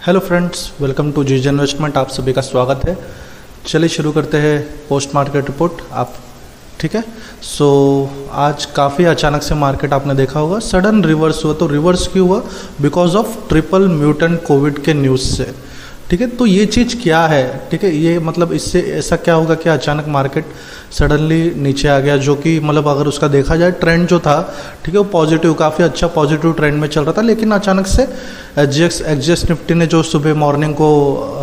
Hello friends, welcome to GJ investment. आप सभी का स्वागत है। चलिए शुरू करते हैं पोस्ट मार्केट रिपोर्ट। आप ठीक है। सो आज काफ़ी अचानक से मार्केट आपने देखा होगा सडन रिवर्स हुआ। तो रिवर्स क्यों हुआ? Because of triple mutant Covid के न्यूज़ से। ठीक है, तो ये चीज़ क्या है? ठीक है, ये मतलब इससे ऐसा क्या होगा कि अचानक मार्केट सडनली नीचे आ गया, जो कि मतलब अगर उसका देखा जाए ट्रेंड जो था, ठीक है, वो पॉजिटिव, काफ़ी अच्छा पॉजिटिव ट्रेंड में चल रहा था। लेकिन अचानक से एचजीएक्स निफ्टी ने जो सुबह मॉर्निंग को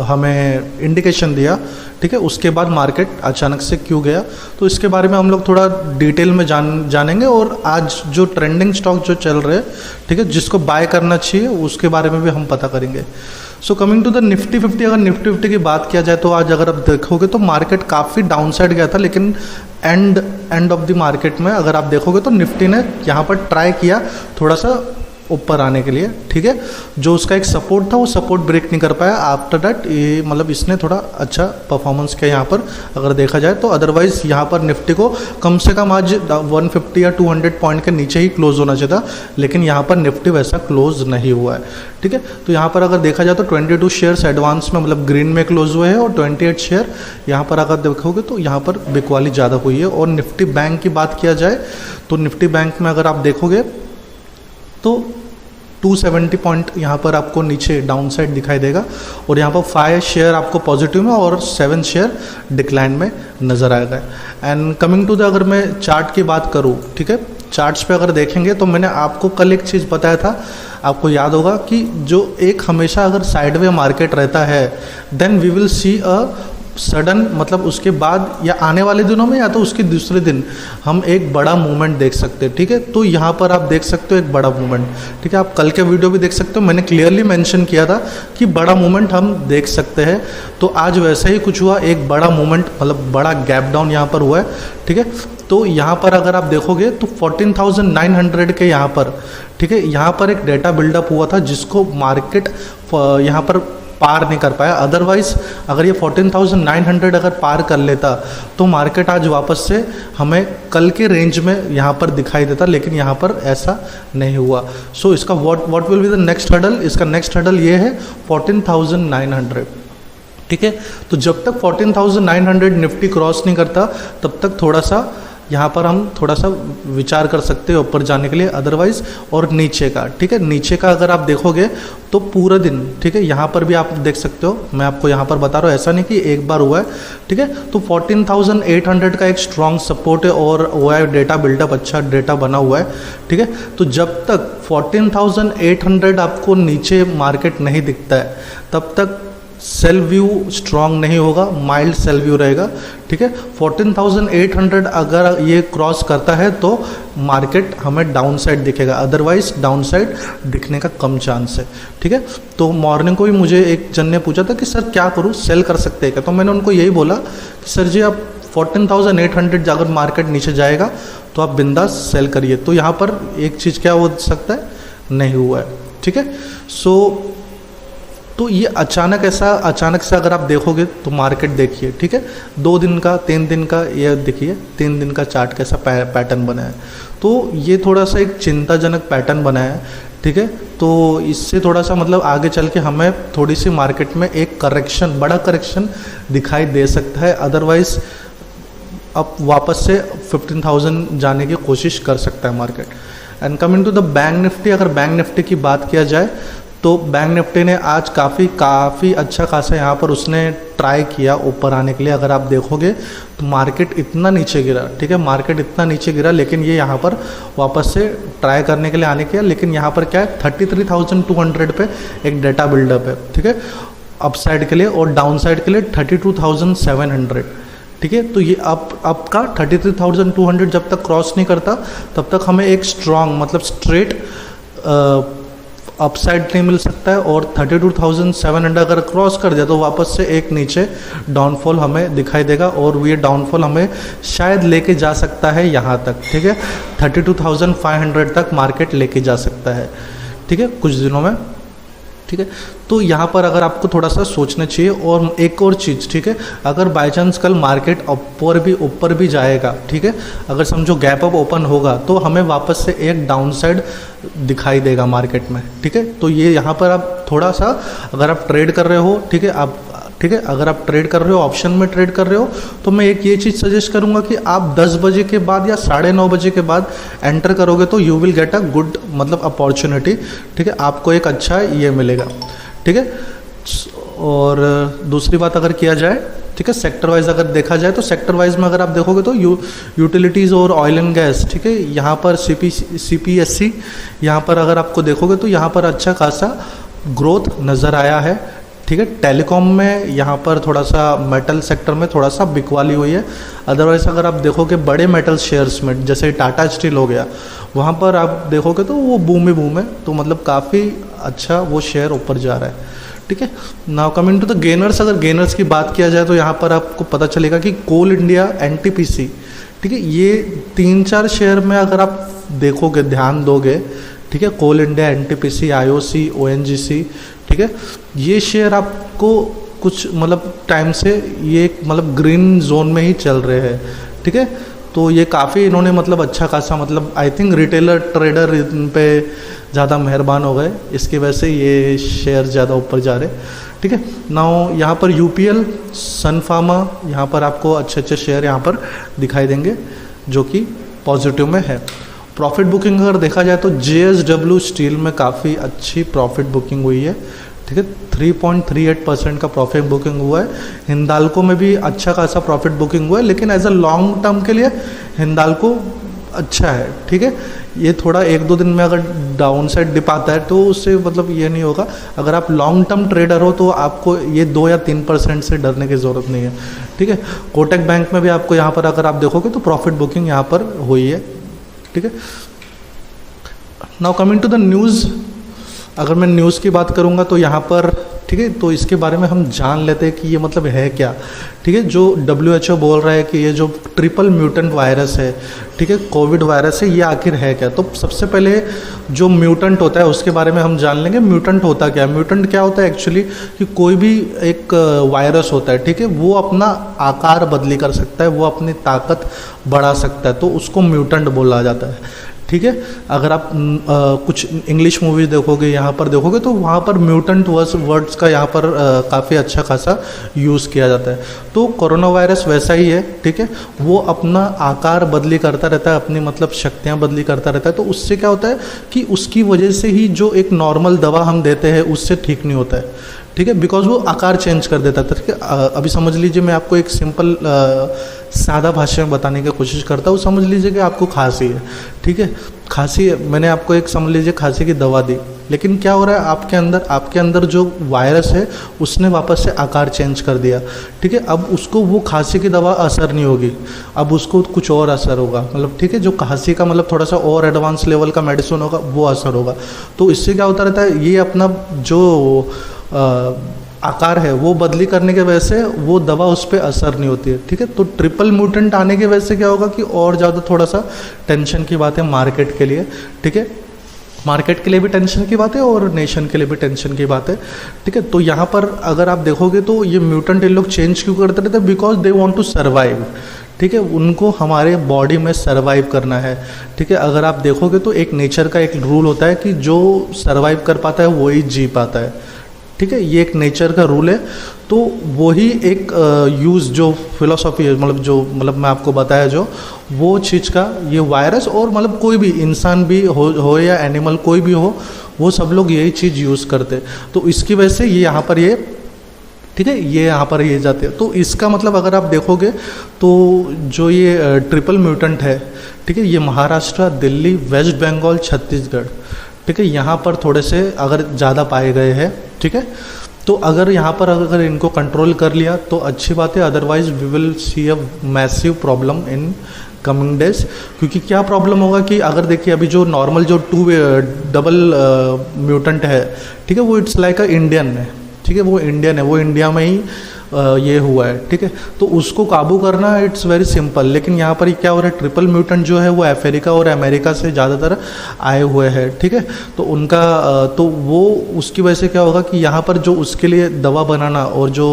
हमें इंडिकेशन दिया, ठीक है, उसके बाद मार्केट अचानक से क्यों गया, तो इसके बारे में हम लोग थोड़ा डिटेल में जानेंगे। और आज जो ट्रेंडिंग स्टॉक जो चल रहे हैं, ठीक है, जिसको बाय करना चाहिए उसके बारे में भी हम पता करेंगे। So coming to the Nifty 50, अगर निफ्टी 50 की बात किया जाए तो आज अगर आप देखोगे तो मार्केट काफ़ी डाउन साइड गया था। लेकिन एंड ऑफ द मार्केट में अगर आप देखोगे तो निफ्टी ने यहाँ पर ट्राई किया थोड़ा सा ऊपर आने के लिए, ठीक है। जो उसका एक सपोर्ट था वो सपोर्ट ब्रेक नहीं कर पाया। आफ्टर दैट ये मतलब इसने थोड़ा अच्छा परफॉर्मेंस किया यहाँ पर अगर देखा जाए तो। अदरवाइज यहाँ पर निफ्टी को कम से कम आज 150 या 200 पॉइंट के नीचे ही क्लोज होना चाहिए था, लेकिन यहाँ पर निफ्टी वैसा क्लोज नहीं हुआ है, ठीक है। तो यहाँ पर अगर देखा जाए तो 22 शेयर्स एडवांस में मतलब ग्रीन में क्लोज हुए हैं और 28 शेयर यहाँ पर अगर देखोगे तो यहाँ पर बिकवाली ज़्यादा हुई है। और निफ्टी बैंक की बात किया जाए तो निफ्टी बैंक में अगर आप देखोगे तो 270 पॉइंट यहाँ पर आपको नीचे डाउन साइड दिखाई देगा। और यहाँ पर 5 शेयर आपको पॉजिटिव में और 7 शेयर डिक्लाइन में नज़र आएगा। एंड कमिंग टू द, अगर मैं चार्ट की बात करूँ, ठीक है, चार्ट्स पे अगर देखेंगे तो मैंने आपको कल एक चीज़ बताया था, आपको याद होगा कि जो एक हमेशा अगर साइडवे मार्केट रहता है then we will see a sudden, मतलब उसके बाद या आने वाले दिनों में या तो उसके दूसरे दिन हम एक बड़ा मूवमेंट देख सकते हैं, ठीक है। तो यहाँ पर आप देख सकते हो एक बड़ा मूवमेंट, ठीक है। आप कल के वीडियो भी देख सकते हो, मैंने क्लियरली मेंशन किया था कि बड़ा मूवमेंट हम देख सकते हैं। तो आज वैसा ही कुछ हुआ, एक बड़ा मूवमेंट मतलब बड़ा गैप डाउन यहाँ पर हुआ है, ठीक है। तो यहाँ पर अगर आप देखोगे तो 14,900 के यहाँ पर, ठीक है, यहाँ पर एक डेटा बिल्डअप हुआ था जिसको मार्केट यहाँ पर पार नहीं कर पाया। अदरवाइज अगर ये 14,900 अगर पार कर लेता तो मार्केट आज वापस से हमें कल के रेंज में यहाँ पर दिखाई देता, लेकिन यहाँ पर ऐसा नहीं हुआ। सो इसका what will be the next hurdle? इसका नेक्स्ट हर्डल ये है 14,900, ठीक है। तो जब तक 14,900 निफ्टी क्रॉस नहीं करता तब तक थोड़ा सा यहाँ पर हम थोड़ा सा विचार कर सकते हैं ऊपर जाने के लिए। अदरवाइज और नीचे का, ठीक है, नीचे का अगर आप देखोगे तो पूरा दिन, ठीक है, यहाँ पर भी आप देख सकते हो, मैं आपको यहाँ पर बता रहा हूँ, ऐसा नहीं कि एक बार हुआ है, ठीक है। तो 14,800 का एक स्ट्रॉन्ग सपोर्ट है और वो है डेटा बिल्डअप, अच्छा डेटा बना हुआ है, ठीक है। तो जब तक 14,800 आपको नीचे मार्केट नहीं दिखता है तब तक सेल व्यू स्ट्रॉन्ग नहीं होगा, माइल्ड सेल व्यू रहेगा, ठीक है। 14,800 अगर ये क्रॉस करता है तो मार्केट हमें डाउन साइड दिखेगा, अदरवाइज डाउन साइड दिखने का कम चांस है, ठीक है। तो मॉर्निंग को भी मुझे एक जन ने पूछा था कि सर क्या करूँ, सेल कर सकते हैं क्या? तो मैंने उनको यही बोला कि सर जी आप 14,800 अगर मार्केट नीचे जाएगा तो आप बिंदास सेल करिए। तो यहाँ पर एक चीज़ क्या हो सकता है, नहीं हुआ है, ठीक है। तो ये अचानक से अगर आप देखोगे तो मार्केट देखिए, ठीक है, 2 दिन का 3 दिन का ये देखिए 3 दिन का चार्ट कैसा पैटर्न बना है। तो ये थोड़ा सा एक चिंताजनक पैटर्न बना है, ठीक है। तो इससे थोड़ा सा मतलब आगे चल के हमें थोड़ी सी मार्केट में एक करेक्शन, बड़ा करेक्शन दिखाई दे सकता है। अदरवाइज अब वापस से 15,000 जाने की कोशिश कर सकता है market. And coming to the Bank Nifty, अगर बैंक निफ्टी की बात किया जाए तो बैंक निफ्टी ने आज काफ़ी अच्छा खासा यहाँ पर उसने ट्राई किया ऊपर आने के लिए। अगर आप देखोगे तो मार्केट इतना नीचे गिरा, ठीक है, मार्केट इतना नीचे गिरा, लेकिन ये यहाँ पर वापस से ट्राई करने के लिए आने किया। लेकिन यहाँ पर क्या है, 33,200 पे एक डेटा बिल्डअप है, ठीक है, अप साइड के लिए, और डाउन साइड के लिए 32,700, ठीक है। तो ये अप का 33,200 जब तक क्रॉस नहीं करता तब तक हमें एक स्ट्रॉन्ग मतलब स्ट्रेट अपसाइड नहीं मिल सकता है। और 32,700 अगर क्रॉस कर दिया तो वापस से एक नीचे डाउनफॉल हमें दिखाई देगा, और ये डाउनफॉल हमें शायद लेके जा सकता है यहाँ तक, ठीक है, 32,500 तक मार्केट लेके जा सकता है, ठीक है, कुछ दिनों में। ठीक है। तो यहाँ पर अगर आपको थोड़ा सा सोचना चाहिए। और एक और चीज़, ठीक है, अगर बाय चांस कल मार्केट ऊपर भी जाएगा, ठीक है, अगर समझो गैप अप ओपन होगा तो हमें वापस से एक डाउन साइड दिखाई देगा मार्केट में, ठीक है। तो ये यहाँ पर आप थोड़ा सा, अगर आप ट्रेड कर रहे हो, ठीक है, अगर आप ट्रेड कर रहे हो, ऑप्शन में ट्रेड कर रहे हो, तो मैं एक ये चीज़ सजेस्ट करूंगा कि आप 10 बजे के बाद या 9:30 बजे के बाद एंटर करोगे तो you will get a good मतलब अपॉर्चुनिटी, ठीक है, आपको एक अच्छा ये मिलेगा, ठीक है। और दूसरी बात अगर किया जाए, ठीक है, सेक्टर वाइज अगर देखा जाए तो सेक्टर वाइज में अगर आप देखोगे तो यूटिलिटीज़ और ऑयल एंड गैस, ठीक है, यहाँ पर CPSC यहाँ पर अगर आपको देखोगे तो यहाँ पर अच्छा खासा ग्रोथ नज़र आया है, ठीक है। टेलीकॉम में यहाँ पर थोड़ा सा मेटल सेक्टर में थोड़ा सा बिकवाली हुई है। अदरवाइज अगर आप देखोगे बड़े मेटल शेयर्स में जैसे टाटा स्टील हो गया, वहाँ पर आप देखोगे तो वो बूम ही बूम है, तो मतलब काफ़ी अच्छा वो शेयर ऊपर जा रहा है, ठीक है। Now coming to the gainers, अगर गेनर्स की बात किया जाए तो यहाँ पर आपको पता चलेगा कि कोल इंडिया, NTPC, ठीक है, ये 3-4 शेयर में अगर आप देखोगे, ध्यान दोगे, ठीक है, कोल इंडिया, NTPC, IOC, ONGC, ठीक है, ये शेयर आपको कुछ मतलब टाइम से ये मतलब ग्रीन जोन में ही चल रहे हैं, ठीक है। तो ये काफ़ी इन्होंने मतलब अच्छा खासा मतलब आई थिंक रिटेलर ट्रेडर इन पे ज़्यादा मेहरबान हो गए, इसकी वजह से ये शेयर ज़्यादा ऊपर जा रहे, ठीक है। नाउ यहाँ पर UPL, सन फार्मा, यहाँ पर आपको अच्छे शेयर यहाँ पर दिखाई देंगे जो कि पॉजिटिव में है। प्रॉफिट बुकिंग अगर देखा जाए तो JSW स्टील में काफ़ी अच्छी प्रॉफिट बुकिंग हुई है, ठीक है, 3.38% का प्रॉफिट बुकिंग हुआ है। हिंदाल्को में भी अच्छा खासा प्रॉफिट बुकिंग हुआ है, लेकिन एज अ लॉन्ग टर्म के लिए हिंदाल्को अच्छा है, ठीक है। ये थोड़ा 1-2 दिन में अगर डाउन साइड डिप आता है तो उससे मतलब ये नहीं होगा। अगर आप लॉन्ग टर्म ट्रेडर हो तो आपको ये 2 या 3% से डरने की ज़रूरत नहीं है, ठीक है। कोटक बैंक में भी आपको यहाँ पर अगर आप देखोगे तो प्रॉफिट बुकिंग यहाँ पर हुई है, ठीक है। Now coming to the news, अगर मैं न्यूज़ की बात करूँगा तो यहाँ पर, ठीक है, तो इसके बारे में हम जान लेते हैं कि ये मतलब है क्या, ठीक है। जो WHO बोल रहा है कि ये जो ट्रिपल म्यूटेंट वायरस है, ठीक है, कोविड वायरस है, ये आखिर है क्या। तो सबसे पहले जो म्यूटेंट होता है उसके बारे में हम जान लेंगे। म्यूटेंट होता क्या है, म्यूटेंट क्या होता है एक्चुअली, कि कोई भी एक वायरस होता है, ठीक है, वो अपना आकार बदली कर सकता है, वो अपनी ताकत बढ़ा सकता है, तो उसको म्यूटेंट बोला जाता है, ठीक है। अगर आप कुछ इंग्लिश मूवी देखोगे, यहाँ पर देखोगे तो वहाँ पर म्यूटेंट वर्ड्स का यहाँ पर काफ़ी अच्छा खासा यूज़ किया जाता है। तो कोरोना वायरस वैसा ही है, ठीक है, वो अपना आकार बदली करता रहता है, अपनी मतलब शक्तियाँ बदली करता रहता है। तो उससे क्या होता है कि उसकी वजह से ही जो एक नॉर्मल दवा हम देते हैं उससे ठीक नहीं होता है, ठीक है, बिकॉज वो आकार चेंज कर देता है, ठीक है। अभी समझ लीजिए, मैं आपको एक सिंपल सादा भाषा में बताने की कोशिश करता हूँ। समझ लीजिए कि आपको खांसी है, ठीक है, खांसी है, मैंने आपको एक समझ लीजिए खांसी की दवा दी, लेकिन क्या हो रहा है आपके अंदर जो वायरस है उसने वापस से आकार चेंज कर दिया, ठीक है। अब उसको वो खांसी की दवा असर नहीं होगी, अब उसको कुछ और असर होगा, मतलब ठीक है, जो खांसी का मतलब थोड़ा सा और एडवांस लेवल का मेडिसिन होगा वो असर होगा। तो इससे क्या होता रहता है, ये अपना जो आकार है वो बदली करने के वजह से वो दवा उस पर असर नहीं होती है, ठीक है। तो ट्रिपल म्यूटेंट आने की वजह से क्या होगा कि और ज़्यादा थोड़ा सा टेंशन की बात है मार्केट के लिए, ठीक है, मार्केट के लिए भी टेंशन की बात है और नेशन के लिए भी टेंशन की बात है, ठीक है। तो यहाँ पर अगर आप देखोगे तो ये म्यूटेंट ये लोग चेंज क्यों करते रहते हैं, because they want to survive, ठीक है, उनको हमारे बॉडी में सर्वाइव करना है, ठीक है। अगर आप देखोगे तो एक नेचर का एक रूल होता है कि जो सर्वाइव कर पाता है वही जी पाता है, ठीक है, ये एक नेचर का रूल है। तो वही एक यूज़ जो फिलोसॉफी है, मतलब जो मतलब मैं आपको बताया जो वो चीज़ का ये वायरस और मतलब कोई भी इंसान भी हो या एनिमल कोई भी हो, वो सब लोग यही चीज़ यूज़ करते। तो इसकी वजह से ये यहाँ पर ये, ठीक है, ये यहाँ पर ये जाते हैं। तो इसका मतलब अगर आप देखोगे तो जो ये ट्रिपल म्यूटेंट है, ठीक है, ये महाराष्ट्र, दिल्ली, वेस्ट बंगाल, छत्तीसगढ़, ठीक है, यहाँ पर थोड़े से अगर ज़्यादा पाए गए हैं, ठीक है। तो अगर यहाँ पर अगर इनको कंट्रोल कर लिया तो अच्छी बात है, otherwise we will see a massive problem in coming days. क्योंकि क्या प्रॉब्लम होगा कि अगर देखिए अभी जो नॉर्मल जो डबल म्यूटेंट है, ठीक है, वो इट्स लाइक अ इंडियन है, ठीक है, वो इंडियन है, वो इंडिया में ही ये हुआ है, ठीक है। तो उसको काबू करना इट्स वेरी सिंपल, लेकिन यहाँ पर क्या हो रहा है, ट्रिपल म्यूटेंट जो है वो अफ्रीका और अमेरिका से ज़्यादातर आए हुए हैं, ठीक है। तो उनका तो वो उसकी वजह से क्या होगा कि यहाँ पर जो उसके लिए दवा बनाना और जो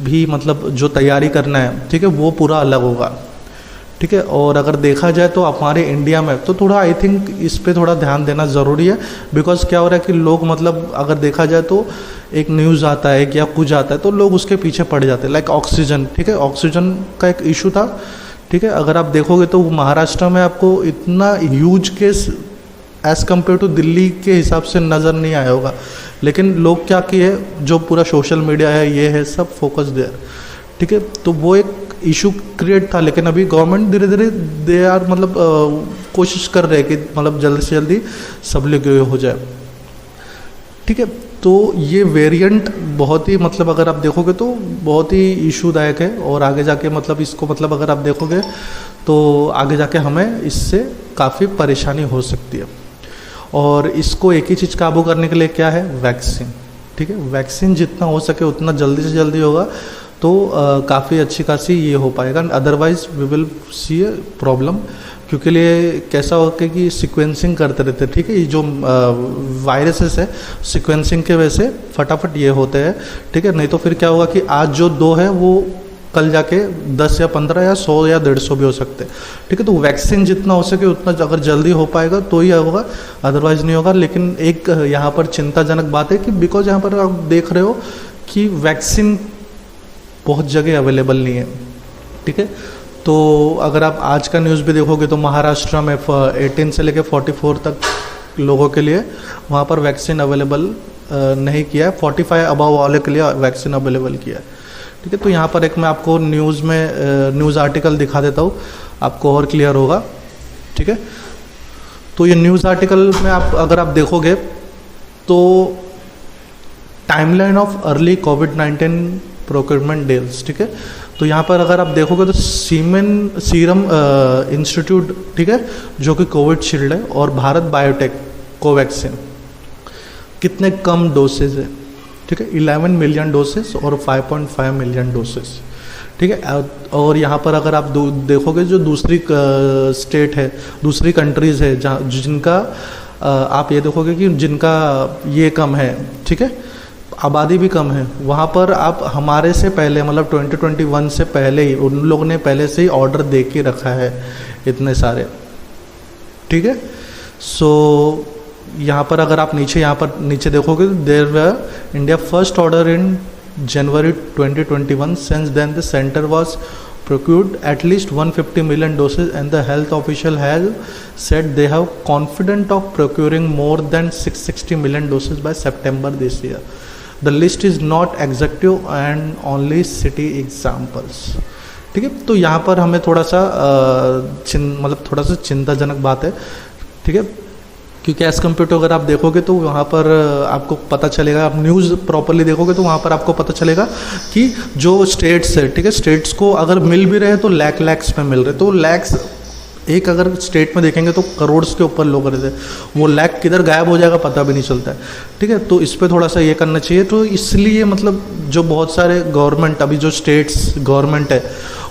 भी मतलब जो तैयारी करना है, ठीक है, वो पूरा अलग होगा, ठीक है। और अगर देखा जाए तो हमारे इंडिया में तो थोड़ा आई थिंक इस पे थोड़ा ध्यान देना ज़रूरी है, बिकॉज क्या हो रहा है कि लोग मतलब अगर देखा जाए तो एक न्यूज़ आता है या कुछ आता है तो लोग उसके पीछे पड़ जाते हैं, लाइक ऑक्सीजन, ठीक है। ऑक्सीजन का एक इशू था, ठीक है। अगर आप देखोगे तो महाराष्ट्र में आपको इतना huge case as compare to Delhi के हिसाब से नज़र नहीं आया होगा, लेकिन लोग क्या किए, जो पूरा सोशल मीडिया है ये है सब फोकस देयर, ठीक है। तो वो एक इशू क्रिएट था, लेकिन अभी गवर्नमेंट धीरे धीरे दे आर मतलब कोशिश कर रहे हैं कि मतलब जल्दी से जल्दी सब लोग हो जाए, ठीक है। तो ये वेरिएंट बहुत ही मतलब अगर आप देखोगे तो बहुत ही इशूदायक है, और आगे जाके मतलब इसको मतलब अगर आप देखोगे तो आगे जाके हमें इससे काफ़ी परेशानी हो सकती है। और इसको एक ही चीज़ काबू करने के लिए क्या है, वैक्सीन, ठीक है। वैक्सीन जितना हो सके उतना जल्दी से जल्दी होगा तो काफ़ी अच्छी खासी ये हो पाएगा, otherwise we will see a problem. क्योंकि लिए कैसा होगा कि सीक्वेंसिंग करते रहते, ठीक है। ये जो वायरसेस है सीक्वेंसिंग के वजह से फटाफट ये होते हैं, ठीक है। नहीं तो फिर क्या होगा कि आज जो 2 है वो कल जाके 10 या 15 या 100 या 150 भी हो सकते हैं, ठीक है। तो वैक्सीन जितना हो सके उतना अगर जल्दी हो पाएगा तो ही होगा, अदरवाइज नहीं होगा। लेकिन एक यहाँ पर चिंताजनक बात है कि बिकॉज यहाँ पर आप देख रहे हो कि वैक्सीन बहुत जगह अवेलेबल नहीं है, ठीक है। तो अगर आप आज का न्यूज़ भी देखोगे तो महाराष्ट्र में 18 से लेकर 44 तक लोगों के लिए वहाँ पर वैक्सीन अवेलेबल नहीं किया है, 45 अबव वाले के लिए वैक्सीन अवेलेबल किया है, ठीक है। तो यहाँ पर एक मैं आपको न्यूज़ में न्यूज़ आर्टिकल दिखा देता हूँ, आपको और क्लियर होगा, ठीक है। तो ये न्यूज़ आर्टिकल में आप अगर आप देखोगे तो timeline of early covid procurement deals, ठीक है। तो यहाँ पर अगर आप देखोगे तो सीरम इंस्टीट्यूट, ठीक है, जो कि कोविडशील्ड है, और भारत बायोटेक कोवैक्सीन, कितने कम डोसेज है, ठीक है, 11 मिलियन डोसेस और 5.5 मिलियन डोसेस, ठीक है। और यहाँ पर अगर आप देखोगे जो दूसरी स्टेट है, दूसरी कंट्रीज़ है जहाँ जिनका आप ये देखोगे कि जिनका ये कम है, ठीक है, आबादी भी कम है, वहाँ पर आप हमारे से पहले मतलब 2021 से पहले ही उन लोगों ने पहले से ही ऑर्डर दे के रखा है इतने सारे, ठीक है। सो यहाँ पर अगर आप यहाँ पर नीचे देखोगे, there were India first order in January 2021. Since then the center was procured at least 150 million doses, and the health official has said they have confident of procuring more than 660 million doses by September this year. The list is not exhaustive and only city examples, ठीक है। तो यहाँ पर हमें थोड़ा सा मतलब थोड़ा सा चिंताजनक बात है, ठीक है, क्योंकि एज़ कम्पेयर टू अगर आप देखोगे तो वहाँ पर आपको पता चलेगा, आप न्यूज़ प्रॉपरली देखोगे तो वहाँ पर आपको पता चलेगा कि जो स्टेट्स है, ठीक है, स्टेट्स को अगर मिल भी रहे तो लैक्स में मिल रहे, तो लैक्स एक अगर स्टेट में देखेंगे तो करोड़ के ऊपर लोग रहते हैं, वो लैक किधर गायब हो जाएगा पता भी नहीं चलता है, ठीक है। तो इस पर थोड़ा सा ये करना चाहिए। तो इसलिए मतलब जो बहुत सारे गवर्नमेंट अभी जो स्टेट्स गवर्नमेंट है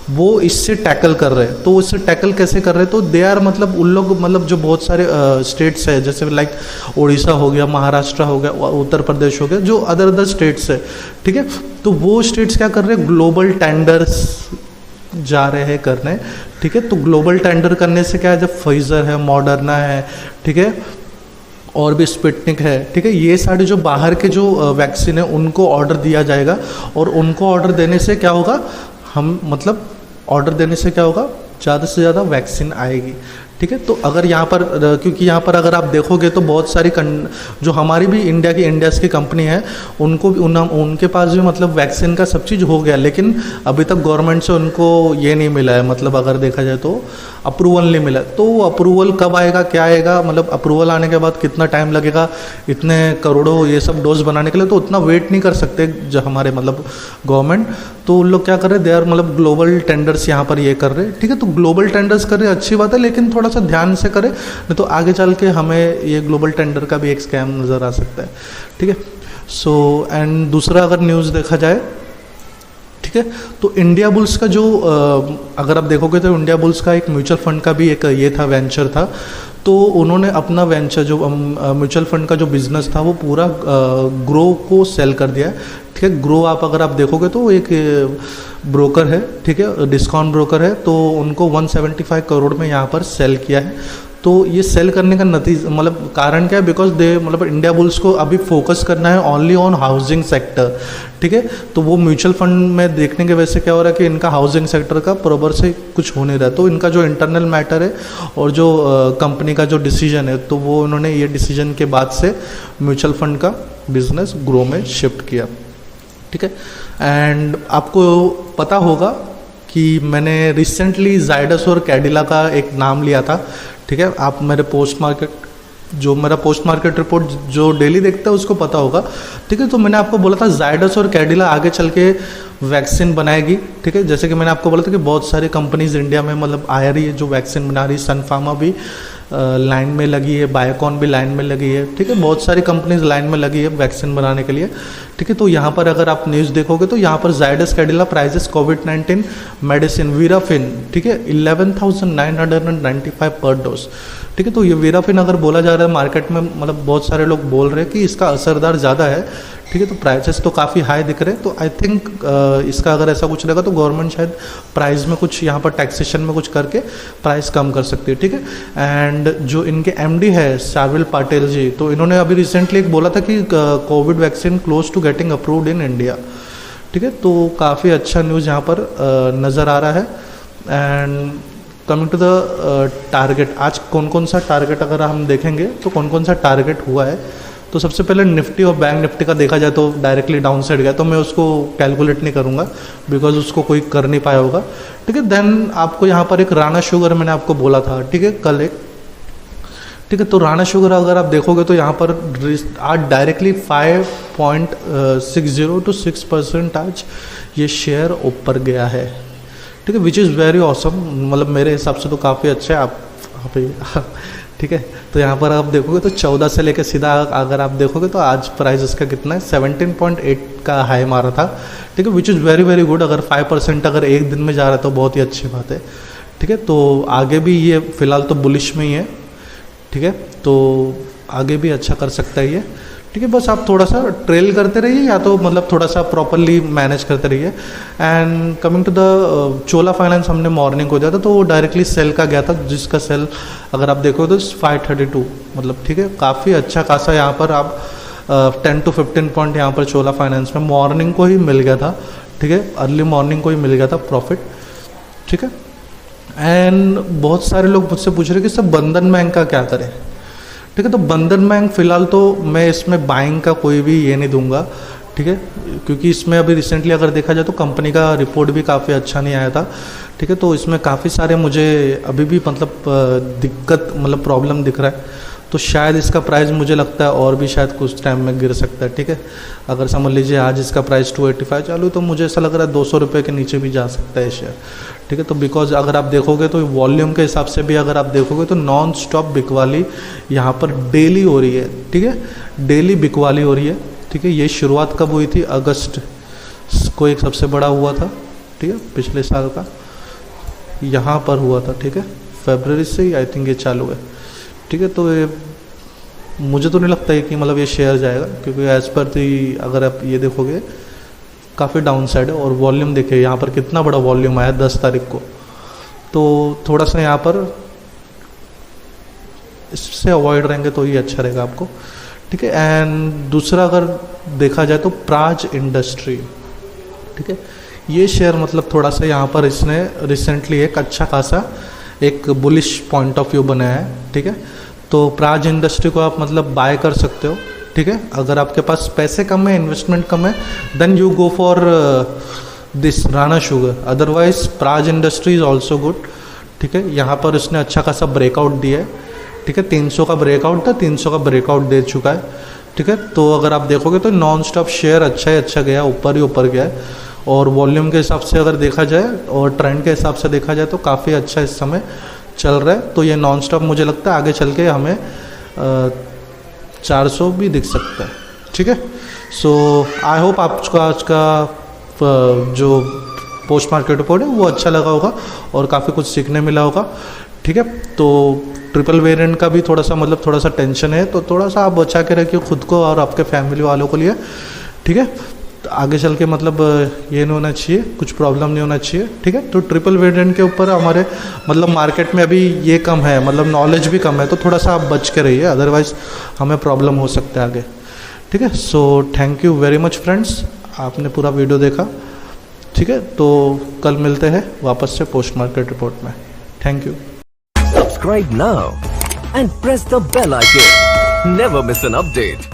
वो इससे टैकल कर रहे हैं। तो इससे टैकल कैसे कर रहे हैं, तो दे आर मतलब उन लोग मतलब जो बहुत सारे स्टेट्स है, जैसे लाइक उड़ीसा हो गया, महाराष्ट्र हो गया, उत्तर प्रदेश हो गया, जो अदर स्टेट्स है, ठीक है, तो वो स्टेट्स क्या कर रहे हैं, ग्लोबल टेंडर्स जा रहे हैं करने, ठीक है। तो ग्लोबल टेंडर करने से क्या है, जब फाइजर है, मॉडर्ना है, ठीक है, और भी स्पुतनिक है, ठीक है, ये सारे जो बाहर के जो वैक्सीन है उनको ऑर्डर दिया जाएगा, और उनको ऑर्डर देने से क्या होगा, हम मतलब ऑर्डर देने से क्या होगा, ज़्यादा से ज़्यादा वैक्सीन आएगी, ठीक है। तो अगर यहाँ पर क्योंकि यहाँ पर अगर आप देखोगे तो बहुत सारी जो हमारी भी इंडियाज़ की कंपनी है उनको भी उनके पास भी मतलब वैक्सीन का सब चीज़ हो गया, लेकिन अभी तक गवर्नमेंट से उनको ये नहीं मिला है, मतलब अगर देखा जाए तो अप्रूवल नहीं मिला। तो अप्रूवल कब आएगा, क्या आएगा, मतलब अप्रूवल आने के बाद कितना टाइम लगेगा, इतने करोड़ों ये सब डोज बनाने के लिए, तो उतना वेट नहीं कर सकते जो हमारे मतलब गवर्नमेंट। तो उन लोग क्या कर रहे हैं, दे आर मतलब ग्लोबल टेंडर्स यहाँ पर ये कर रहे हैं, ठीक है। तो ग्लोबल टेंडर्स कर रहे हैं, अच्छी बात है, लेकिन थोड़ा सा ध्यान से करें, नहीं तो आगे चल के हमें ये ग्लोबल टेंडर का भी एक स्कैम नज़र आ सकता है, ठीक है। सो एंड दूसरा अगर न्यूज़ देखा जाए ठीक है। तो इंडिया बुल्स का जो अगर आप देखोगे तो इंडिया बुल्स का एक म्यूचुअल फंड का भी एक ये था, वेंचर था। तो उन्होंने अपना वेंचर जो म्यूचुअल फंड का जो बिज़नेस था वो पूरा ग्रो को सेल कर दिया है, ठीक है। ग्रो अगर आप देखोगे तो एक ब्रोकर है, ठीक है, डिस्काउंट ब्रोकर है। तो उनको 175 करोड़ में यहाँ पर सेल किया है। तो ये सेल करने का नतीजा मतलब कारण क्या है, बिकॉज दे मतलब इंडिया बुल्स को अभी फोकस करना है ओनली ऑन हाउसिंग सेक्टर, ठीक है। तो वो म्यूचुअल फंड में देखने के वजह से क्या हो रहा है कि इनका हाउसिंग सेक्टर का बराबर से कुछ हो नहीं रहा। तो इनका जो इंटरनल मैटर है और जो कंपनी का जो डिसीजन है, तो वो उन्होंने ये डिसीजन के बाद से म्यूचुअल फंड का बिजनेस ग्रो में शिफ्ट किया, ठीक है। एंड आपको पता होगा कि मैंने रिसेंटली जायडस और कैडिला का एक नाम लिया था, ठीक है। आप मेरा पोस्ट मार्केट रिपोर्ट जो डेली देखता है उसको पता होगा, ठीक है। तो मैंने आपको बोला था जायडस और कैडिला आगे चल के वैक्सीन बनाएगी, ठीक है। जैसे कि मैंने आपको बोला था कि बहुत सारी कंपनीज इंडिया में मतलब आ रही है जो वैक्सीन बना रही है। सन फार्मा भी लाइन में लगी है, बायोकॉन भी लाइन में लगी है, ठीक है। बहुत सारी कंपनीज लाइन में लगी है वैक्सीन बनाने के लिए, ठीक है। तो यहाँ पर अगर आप न्यूज़ देखोगे तो यहाँ पर जायडस कैडिला प्राइजेस कोविड-19 मेडिसिन वीराफिन, ठीक है, 11,995 पर डोज, ठीक है। तो ये वीराफिन अगर बोला जा रहा है मार्केट में, मतलब बहुत सारे लोग बोल रहे हैं कि इसका असरदार ज़्यादा है, ठीक है। तो प्राइसेस तो काफ़ी हाई दिख रहे हैं। तो आई थिंक इसका अगर ऐसा कुछ रहेगा तो गवर्नमेंट शायद प्राइस में कुछ यहाँ पर टैक्सेशन में कुछ करके प्राइस कम कर सकती है, ठीक है। एंड जो इनके एमडी है शार्विल पाटिल जी, तो इन्होंने अभी रिसेंटली एक बोला था कि covid vaccine close to getting approved in India, ठीक है। तो काफ़ी अच्छा न्यूज़ यहाँ पर नज़र आ रहा है। And coming to the target, आज कौन कौन सा टारगेट अगर हम देखेंगे तो कौन कौन सा टारगेट हुआ है, तो सबसे पहले निफ्टी और बैंक निफ्टी का देखा जाए तो डायरेक्टली डाउन साइड गया, तो मैं उसको कैलकुलेट नहीं करूँगा बिकॉज उसको कोई कर नहीं पाया होगा, ठीक है। देन आपको यहाँ पर एक राणा शुगर मैंने आपको बोला था, ठीक है, कल एक, ठीक है। तो राणा शुगर अगर आप देखोगे तो यहाँ पर आज डायरेक्टली 5.60 to 6% आज ये शेयर ऊपर गया है, ठीक है, विच इज़ वेरी ऑसम। मतलब मेरे हिसाब से तो काफ़ी अच्छा है। आप ठीक है। तो यहाँ पर आप देखोगे तो 14 से लेकर सीधा अगर आप देखोगे तो आज प्राइस इसका कितना है, 17.8 का हाई मारा था, ठीक है, which is very very good. अगर 5% अगर एक दिन में जा रहा है तो बहुत ही अच्छी बात है, ठीक है। तो आगे भी ये फिलहाल तो बुलिश में ही है, ठीक है। तो आगे भी अच्छा कर सकता है ये, ठीक है। बस आप थोड़ा सा ट्रेल करते रहिए या तो मतलब थोड़ा सा प्रॉपरली मैनेज करते रहिए। And coming to the Chola finance, हमने मॉर्निंग को दिया था तो वो डायरेक्टली सेल का गया था, जिसका सेल अगर आप देखो तो 532, मतलब ठीक है, काफ़ी अच्छा खासा यहाँ पर आप 10 to 15 पॉइंट यहाँ पर चोला फाइनेंस में मॉर्निंग को ही मिल गया था, ठीक है, अर्ली मॉर्निंग को ही मिल गया था प्रॉफिट, ठीक है। एंड बहुत सारे लोग मुझसे पूछ रहे कि सर बंधन बैंक का क्या करें, ठीक है। तो बंधन बैंक फ़िलहाल तो मैं इसमें बाइंग का कोई भी ये नहीं दूंगा, ठीक है, क्योंकि इसमें अभी रिसेंटली अगर देखा जाए तो कंपनी का रिपोर्ट भी काफ़ी अच्छा नहीं आया था, ठीक है। तो इसमें काफ़ी सारे मुझे अभी भी मतलब दिक्कत मतलब प्रॉब्लम दिख रहा है। तो शायद इसका प्राइस मुझे लगता है और भी शायद कुछ टाइम में गिर सकता है, ठीक है। अगर समझ लीजिए आज इसका प्राइस 285 चालू, तो मुझे ऐसा लग रहा है 200 रुपये के नीचे भी जा सकता है शेयर, ठीक है। तो बिकॉज अगर आप देखोगे तो वॉल्यूम के हिसाब से भी अगर आप देखोगे तो नॉन स्टॉप बिकवाली यहाँ पर डेली हो रही है, ठीक है, डेली बिकवाली हो रही है, ठीक है। ये शुरुआत कब हुई थी, अगस्त को एक सबसे बड़ा हुआ था, ठीक है, पिछले साल का यहाँ पर हुआ था, ठीक है, फरवरी से ही आई थिंक ये चालू है, ठीक है। तो ये मुझे तो नहीं लगता है कि मतलब ये शेयर जाएगा, क्योंकि एज़ पर दी अगर आप ये देखोगे काफ़ी डाउन साइड है। और वॉल्यूम देखिए यहाँ पर कितना बड़ा वॉल्यूम आया 10 तारीख को, तो थोड़ा सा यहाँ पर इससे अवॉइड रहेंगे तो ये अच्छा रहेगा आपको, ठीक है। एंड दूसरा अगर देखा जाए तो प्राज इंडस्ट्री, ठीक है, ये शेयर मतलब थोड़ा सा यहाँ पर इसने रिसेंटली एक अच्छा खासा एक बुलिश पॉइंट ऑफ व्यू बनाया है, ठीक है। तो प्राज इंडस्ट्री को आप मतलब बाय कर सकते हो, ठीक है। अगर आपके पास पैसे कम है, इन्वेस्टमेंट कम है, then you go for this Rana sugar, otherwise Praj industry is also good, ठीक है। यहाँ पर इसने अच्छा खासा ब्रेकआउट दिया है, ठीक है, 300 का ब्रेकआउट था, 300 का ब्रेकआउट दे चुका है, ठीक है। तो अगर आप देखोगे तो नॉन स्टॉप शेयर अच्छा ही अच्छा गया, ऊपर ही ऊपर गया है। और वॉल्यूम के हिसाब से अगर देखा जाए और ट्रेंड के हिसाब से देखा जाए तो काफ़ी अच्छा इस समय चल रहा है। तो ये नॉन स्टॉप मुझे लगता है आगे चल के हमें 400 भी दिख सकता है, ठीक है। सो आई होप आपको आज का जो पोस्ट मार्केट रिपोर्ट है वो अच्छा लगा होगा और काफ़ी कुछ सीखने मिला होगा। ठीक है, तो ट्रिपल वेरिएंट का भी थोड़ा सा टेंशन है, तो थोड़ा सा आप बचा के रखिए खुद को और आपके फैमिली वालों को लिए। ठीक है, तो आगे चल के ये नहीं होना चाहिए, कुछ प्रॉब्लम नहीं होना चाहिए। ठीक है, तो ट्रिपल वेरिएंट के ऊपर हमारे मार्केट में अभी ये कम है, नॉलेज भी कम है, तो थोड़ा सा आप बच के रहिए, अदरवाइज़ हमें प्रॉब्लम हो सकता है आगे। ठीक है, so thank you very much friends, आपने पूरा वीडियो देखा। ठीक है, तो कल मिलते हैं वापस से पोस्ट मार्केट रिपोर्ट में। Thank you. Subscribe now and press the bell icon. Never miss an update.